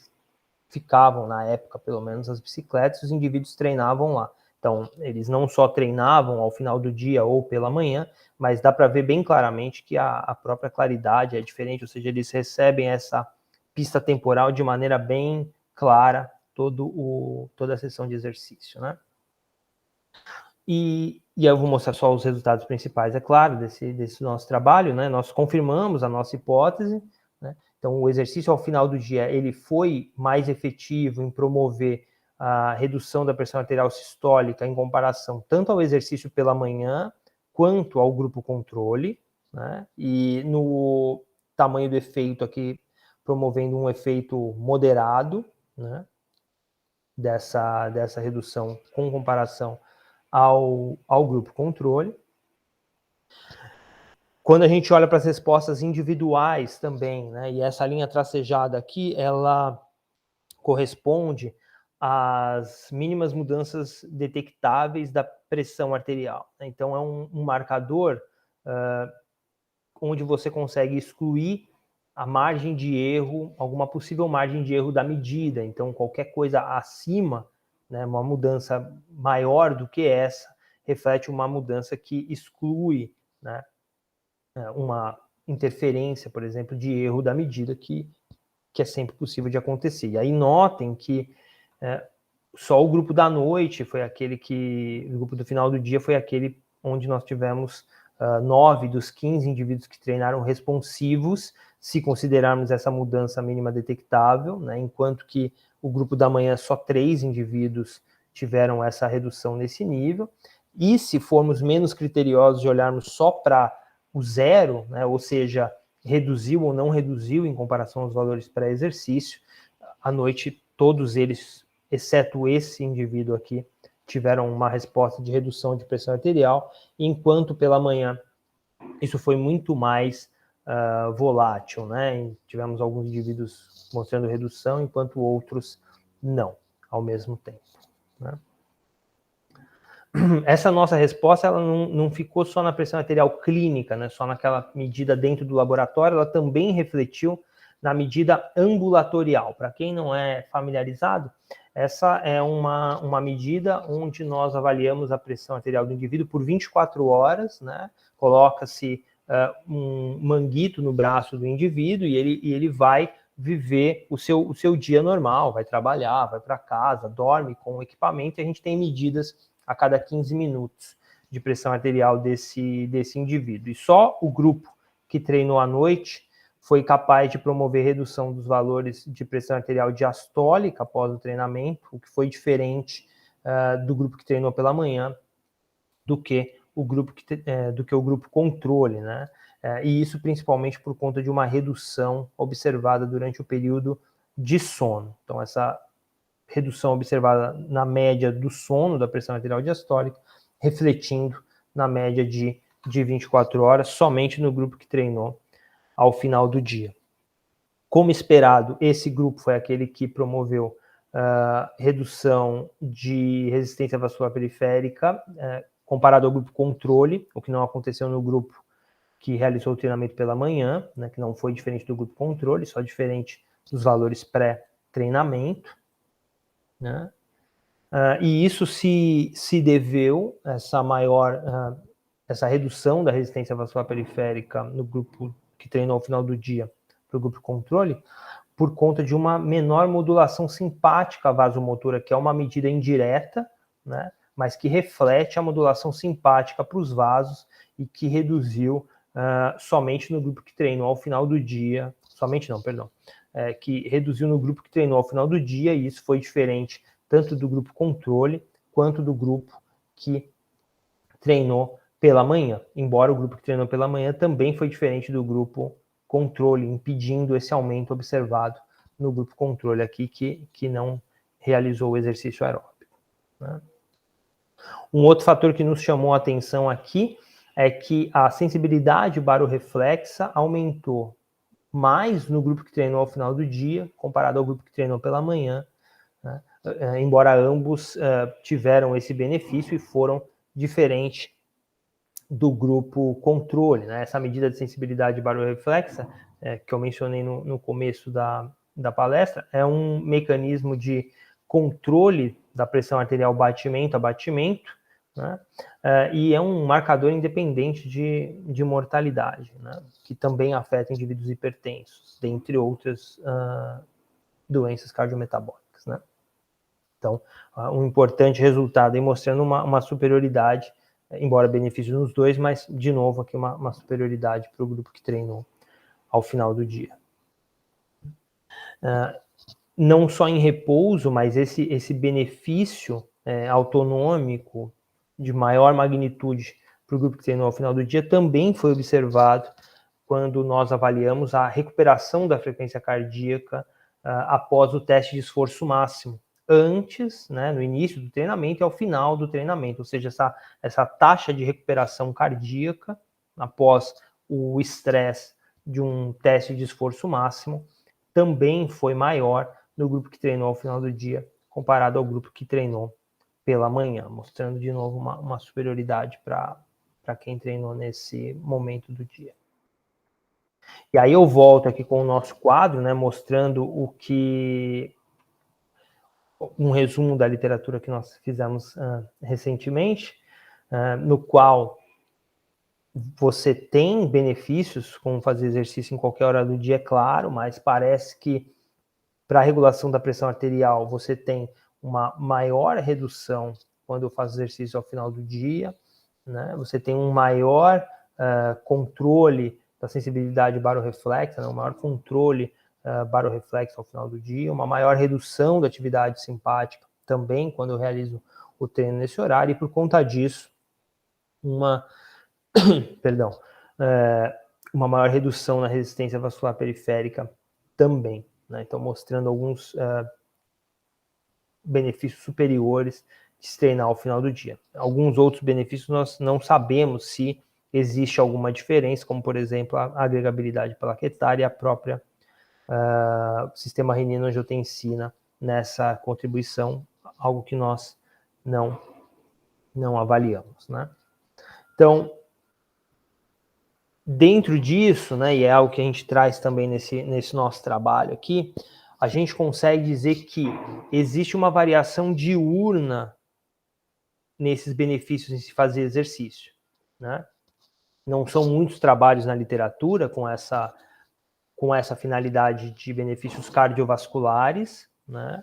ficavam, na época, pelo menos, as bicicletas, os indivíduos treinavam lá. Então, eles não só treinavam ao final do dia ou pela manhã, mas dá para ver bem claramente que a própria claridade é diferente, ou seja, eles recebem essa pista temporal de maneira bem clara toda a sessão de exercício, né? E eu vou mostrar só os resultados principais, é claro, desse nosso trabalho, né? Nós confirmamos a nossa hipótese, né? Então, o exercício ao final do dia, ele foi mais efetivo em promover a redução da pressão arterial sistólica em comparação tanto ao exercício pela manhã, quanto ao grupo controle, né? E no tamanho do efeito aqui, promovendo um efeito moderado, né? Dessa redução com comparação ao grupo controle. Quando a gente olha para as respostas individuais também, né, e essa linha tracejada aqui, ela corresponde às mínimas mudanças detectáveis da pressão arterial. Então, é um marcador onde você consegue excluir a margem de erro, alguma possível margem de erro da medida. Então, qualquer coisa acima, né, uma mudança maior do que essa, reflete uma mudança que exclui, né, uma interferência, por exemplo, de erro da medida que é sempre possível de acontecer. E aí notem que só o grupo da noite foi aquele o grupo do final do dia foi aquele onde nós tivemos 9 dos 15 indivíduos que treinaram responsivos, se considerarmos essa mudança mínima detectável, né, enquanto que o grupo da manhã só 3 indivíduos tiveram essa redução nesse nível. E se formos menos criteriosos e olharmos só para o zero, né, ou seja, reduziu ou não reduziu em comparação aos valores pré-exercício, à noite todos eles, exceto esse indivíduo aqui, tiveram uma resposta de redução de pressão arterial, enquanto pela manhã isso foi muito mais volátil, né? Tivemos alguns indivíduos mostrando redução, enquanto outros não, ao mesmo tempo, né? Essa nossa resposta ela não ficou só na pressão arterial clínica, né, só naquela medida dentro do laboratório, ela também refletiu na medida ambulatorial. Para quem não é familiarizado, essa é uma medida onde nós avaliamos a pressão arterial do indivíduo por 24 horas, né? Coloca-se um manguito no braço do indivíduo e ele vai viver o seu dia normal, vai trabalhar, vai para casa, dorme com o equipamento, e a gente tem medidas a cada 15 minutos de pressão arterial desse indivíduo. E só o grupo que treinou à noite foi capaz de promover redução dos valores de pressão arterial diastólica após o treinamento, o que foi diferente do grupo que treinou pela manhã do que o grupo controle, né? E isso principalmente por conta de uma redução observada durante o período de sono. Então, essa redução observada na média do sono, da pressão arterial diastólica, refletindo na média de 24 horas, somente no grupo que treinou ao final do dia. Como esperado, esse grupo foi aquele que promoveu redução de resistência vascular periférica, comparado ao grupo controle, o que não aconteceu no grupo que realizou o treinamento pela manhã, né, que não foi diferente do grupo controle, só diferente dos valores pré-treinamento, né? E isso se deveu, essa redução da resistência vascular periférica no grupo que treinou ao final do dia para o grupo controle, por conta de uma menor modulação simpática vasomotora, que é uma medida indireta, né, mas que reflete a modulação simpática para os vasos e que reduziu somente no grupo que treinou ao final do dia, que reduziu no grupo que treinou ao final do dia, e isso foi diferente tanto do grupo controle quanto do grupo que treinou pela manhã, embora o grupo que treinou pela manhã também foi diferente do grupo controle, impedindo esse aumento observado no grupo controle aqui, que não realizou o exercício aeróbico, né? Um outro fator que nos chamou a atenção aqui é que a sensibilidade barorreflexa aumentou mais no grupo que treinou ao final do dia, comparado ao grupo que treinou pela manhã, né? Embora ambos tiveram esse benefício e foram diferentes do grupo controle, né? Essa medida de sensibilidade barorreflexa, que eu mencionei no começo da palestra, é um mecanismo de controle da pressão arterial batimento a batimento, né? E é um marcador independente de mortalidade, né? Que também afeta indivíduos hipertensos, dentre outras doenças cardiometabólicas, né? Então, um importante resultado aí mostrando uma superioridade, embora benefício nos dois, mas, de novo, aqui uma superioridade para o grupo que treinou ao final do dia. Não só em repouso, mas esse benefício autonômico de maior magnitude para o grupo que treinou ao final do dia também foi observado quando nós avaliamos a recuperação da frequência cardíaca após o teste de esforço máximo, antes, né, no início do treinamento e ao final do treinamento, ou seja, essa taxa de recuperação cardíaca após o estresse de um teste de esforço máximo também foi maior no grupo que treinou ao final do dia, comparado ao grupo que treinou pela manhã, mostrando de novo uma superioridade para quem treinou nesse momento do dia. E aí eu volto aqui com o nosso quadro, né, mostrando um resumo da literatura que nós fizemos recentemente, no qual você tem benefícios com fazer exercício em qualquer hora do dia, é claro, mas parece que para a regulação da pressão arterial você tem uma maior redução quando eu faço exercício ao final do dia, né? Você tem um maior controle da sensibilidade barorreflexa, né? Um maior controle barorreflexo ao final do dia, uma maior redução da atividade simpática também quando eu realizo o treino nesse horário, e por conta disso, uma maior redução na resistência vascular periférica também, né? Então, mostrando alguns benefícios superiores de se treinar ao final do dia. Alguns outros benefícios nós não sabemos se existe alguma diferença, como, por exemplo, a agregabilidade plaquetária e a própria sistema renina-angiotensina nessa contribuição, algo que nós não avaliamos, né? Então, dentro disso, né, e é algo que a gente traz também nesse nosso trabalho aqui, a gente consegue dizer que existe uma variação diurna nesses benefícios em se fazer exercício, né? Não são muitos trabalhos na literatura com essa finalidade de benefícios cardiovasculares, né?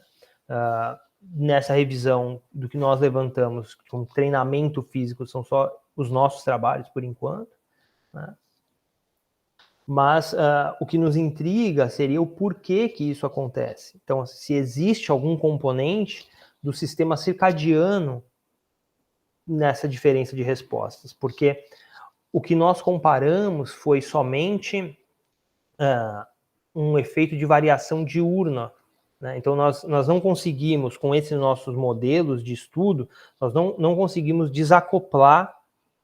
Nessa revisão do que nós levantamos com treinamento físico, são só os nossos trabalhos por enquanto, né? Mas o que nos intriga seria o porquê que isso acontece. Então, se existe algum componente do sistema circadiano nessa diferença de respostas, porque o que nós comparamos foi somente um efeito de variação diurna, né? Então, nós não conseguimos, com esses nossos modelos de estudo, nós não conseguimos desacoplar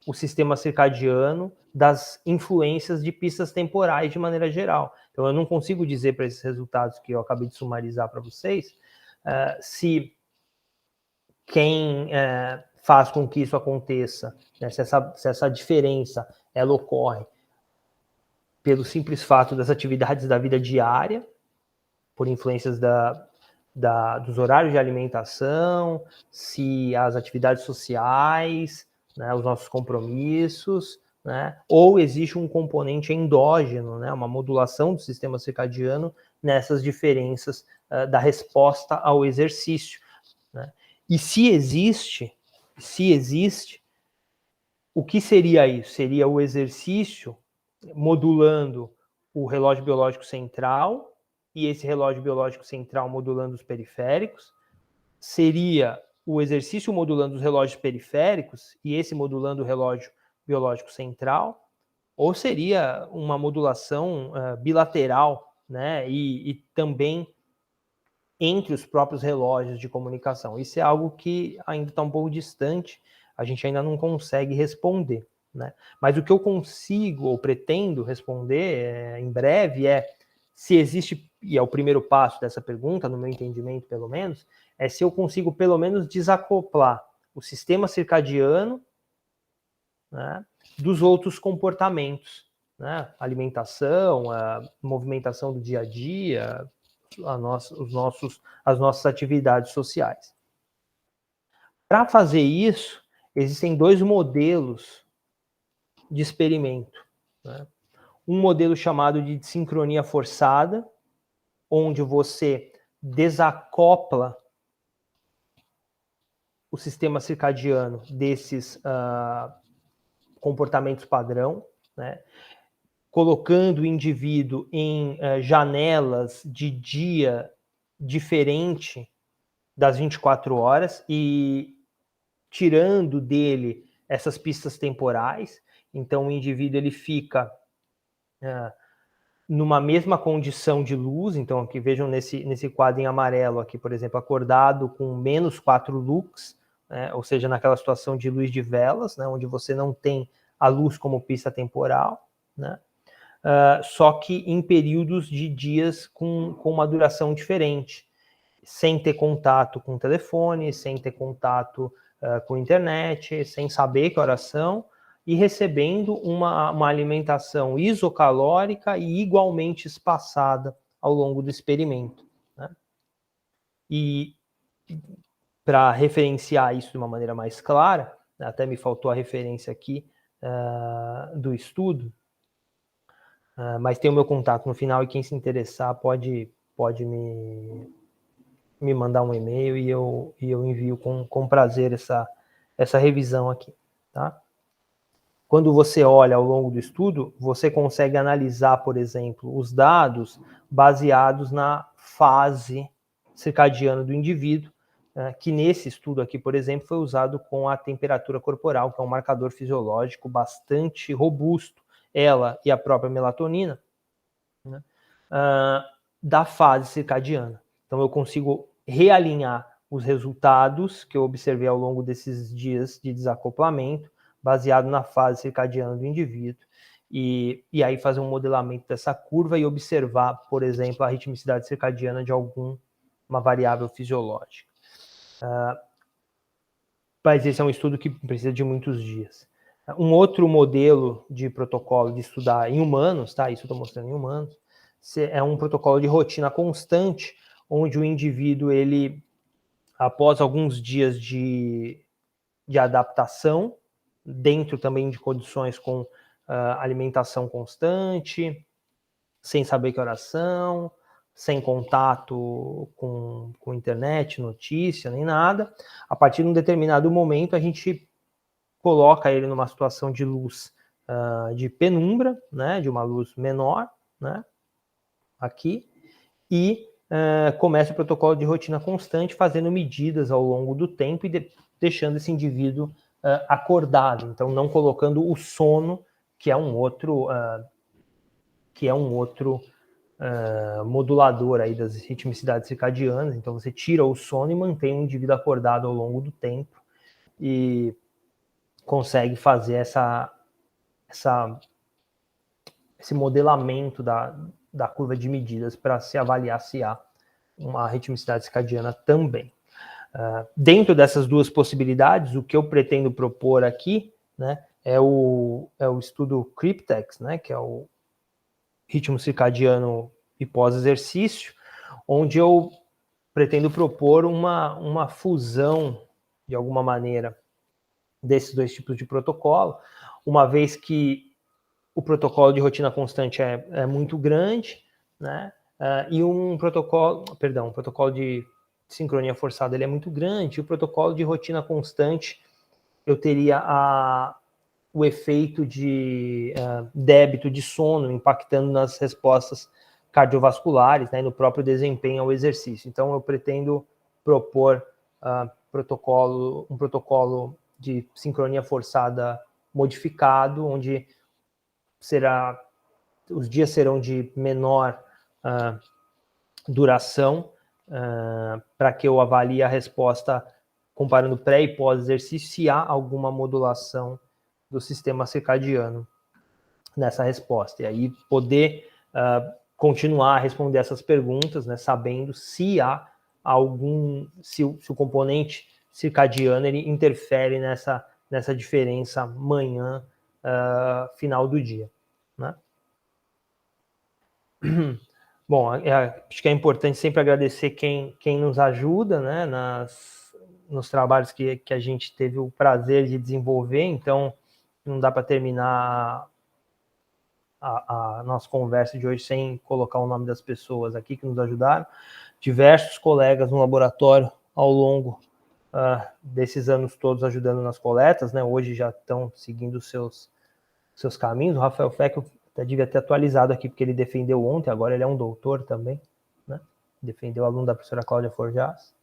o sistema circadiano das influências de pistas temporais de maneira geral. Então, eu não consigo dizer para esses resultados que eu acabei de sumarizar para vocês se quem faz com que isso aconteça, né, se essa diferença ela ocorre pelo simples fato das atividades da vida diária, por influências dos horários de alimentação, se as atividades sociais, né, os nossos compromissos, né, ou existe um componente endógeno, né, uma modulação do sistema circadiano nessas diferenças da resposta ao exercício, né? E se existe se existe, o que seria isso? Seria o exercício modulando o relógio biológico central e esse relógio biológico central modulando os periféricos? Seria o exercício modulando os relógios periféricos e esse modulando o relógio biológico central? Ou seria uma modulação bilateral, né? E também entre os próprios relógios de comunicação? Isso é algo que ainda está um pouco distante, a gente ainda não consegue responder, né? Mas o que eu consigo ou pretendo responder em breve é se existe, e é o primeiro passo dessa pergunta, no meu entendimento pelo menos, é se eu consigo pelo menos desacoplar o sistema circadiano, né, dos outros comportamentos, né? Alimentação, a movimentação do dia a dia, as nossas atividades sociais. Para fazer isso, existem dois modelos de experimento, né? Um modelo chamado de sincronia forçada, onde você desacopla o sistema circadiano desses comportamentos padrão, né? Colocando o indivíduo em janelas de dia diferente das 24 horas e tirando dele essas pistas temporais. Então o indivíduo ele fica numa mesma condição de luz. Então aqui vejam nesse quadro em amarelo aqui, por exemplo, acordado com menos 4 lux, né? Ou seja, naquela situação de luz de velas, né? Onde você não tem a luz como pista temporal, né? Só que em períodos de dias com uma duração diferente, sem ter contato com o telefone, sem ter contato com a internet, sem saber que horas são, e recebendo uma alimentação isocalórica e igualmente espaçada ao longo do experimento, né? E para referenciar isso de uma maneira mais clara, até me faltou a referência aqui do estudo, mas tem o meu contato no final e quem se interessar pode me mandar um e-mail e eu envio com prazer essa revisão aqui, tá? Quando você olha ao longo do estudo, você consegue analisar, por exemplo, os dados baseados na fase circadiana do indivíduo, que nesse estudo aqui, por exemplo, foi usado com a temperatura corporal, que é um marcador fisiológico bastante robusto, ela e a própria melatonina, né, da fase circadiana. Então eu consigo realinhar os resultados que eu observei ao longo desses dias de desacoplamento, baseado na fase circadiana do indivíduo, e aí fazer um modelamento dessa curva e observar, por exemplo, a ritmicidade circadiana de alguma variável fisiológica. Mas esse é um estudo que precisa de muitos dias. Um outro modelo de protocolo de estudar em humanos, tá? Isso eu estou mostrando em humanos, é um protocolo de rotina constante, onde o indivíduo, ele, após alguns dias de adaptação, dentro também de condições com alimentação constante, sem saber que horas são, sem contato com internet, notícia, nem nada. A partir de um determinado momento, a gente coloca ele numa situação de luz de penumbra, né, de uma luz menor, né, aqui, e começa o protocolo de rotina constante, fazendo medidas ao longo do tempo e deixando esse indivíduo acordado, então não colocando o sono, que é um outro modulador aí das ritmicidades circadianas. Então você tira o sono e mantém o indivíduo acordado ao longo do tempo e consegue fazer esse modelamento da curva de medidas para se avaliar se há uma ritmicidade circadiana também. Dentro dessas duas possibilidades, o que eu pretendo propor aqui, né, é o estudo CRIPTEX, né, que é o ritmo circadiano e pós-exercício, onde eu pretendo propor uma fusão, de alguma maneira, desses dois tipos de protocolo, uma vez que o protocolo de rotina constante é muito grande, né? E um protocolo de sincronia forçada ele é muito grande, e o protocolo de rotina constante eu teria o efeito de débito de sono impactando nas respostas cardiovasculares, né, e no próprio desempenho ao exercício. Então, eu pretendo propor um protocolo de sincronia forçada modificado, onde os dias serão de menor duração, para que eu avalie a resposta comparando pré e pós-exercício, se há alguma modulação do sistema circadiano nessa resposta. E aí poder continuar a responder essas perguntas, né, sabendo se há se o componente circadiano ele interfere nessa diferença manhã, final do dia, né? Bom, acho que é importante sempre agradecer quem nos ajuda, né, nos trabalhos que a gente teve o prazer de desenvolver. Então, não dá para terminar a nossa conversa de hoje sem colocar o nome das pessoas aqui que nos ajudaram. Diversos colegas no laboratório ao longo desses anos todos ajudando nas coletas, né? Hoje já estão seguindo os seus caminhos. O Rafael Feckel até devia ter atualizado aqui, porque ele defendeu ontem, agora ele é um doutor também, né? Defendeu o aluno da professora Cláudia Forjas.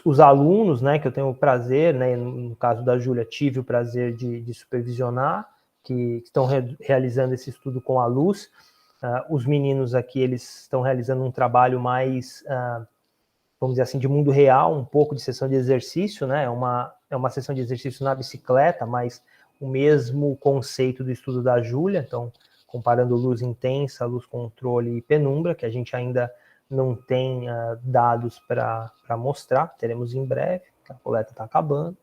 Os alunos, né, que eu tenho o prazer, né, no caso da Júlia, tive o prazer de supervisionar, que estão realizando esse estudo com a luz. Os meninos aqui, eles estão realizando um trabalho mais, vamos dizer assim, de mundo real, um pouco de sessão de exercício, né? É uma sessão de exercício na bicicleta, mas o mesmo conceito do estudo da Júlia, então, comparando luz intensa, luz controle e penumbra, que a gente ainda não tem dados para mostrar, teremos em breve, a coleta está acabando.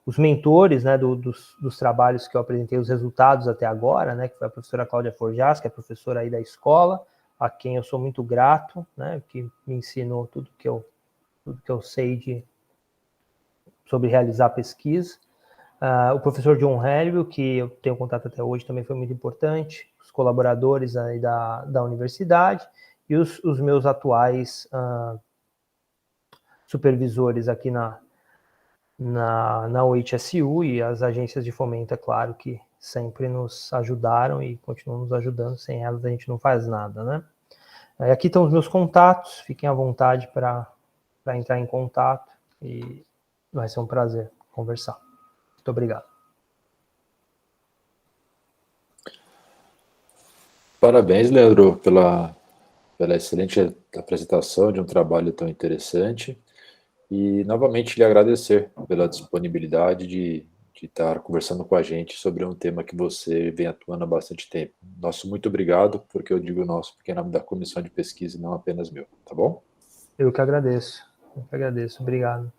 Os mentores, né, dos trabalhos que eu apresentei, os resultados até agora, né, que foi a professora Cláudia Forjas, que é professora aí da escola, a quem eu sou muito grato, né, que me ensinou tudo que eu sei sobre realizar pesquisa. O professor John Helvio, que eu tenho contato até hoje, também foi muito importante. Os colaboradores aí da universidade e os meus atuais supervisores aqui na UHSU e as agências de fomento, é claro, que sempre nos ajudaram e continuam nos ajudando. Sem elas a gente não faz nada, né? Aqui estão os meus contatos, fiquem à vontade para entrar em contato e vai ser um prazer conversar. Muito obrigado. Parabéns, Leandro, pela excelente apresentação de um trabalho tão interessante e novamente lhe agradecer pela disponibilidade de estar conversando com a gente sobre um tema que você vem atuando há bastante tempo. Nosso muito obrigado, porque eu digo nosso, porque é em nome da comissão de pesquisa e não apenas meu, tá bom? Eu que agradeço. Obrigado.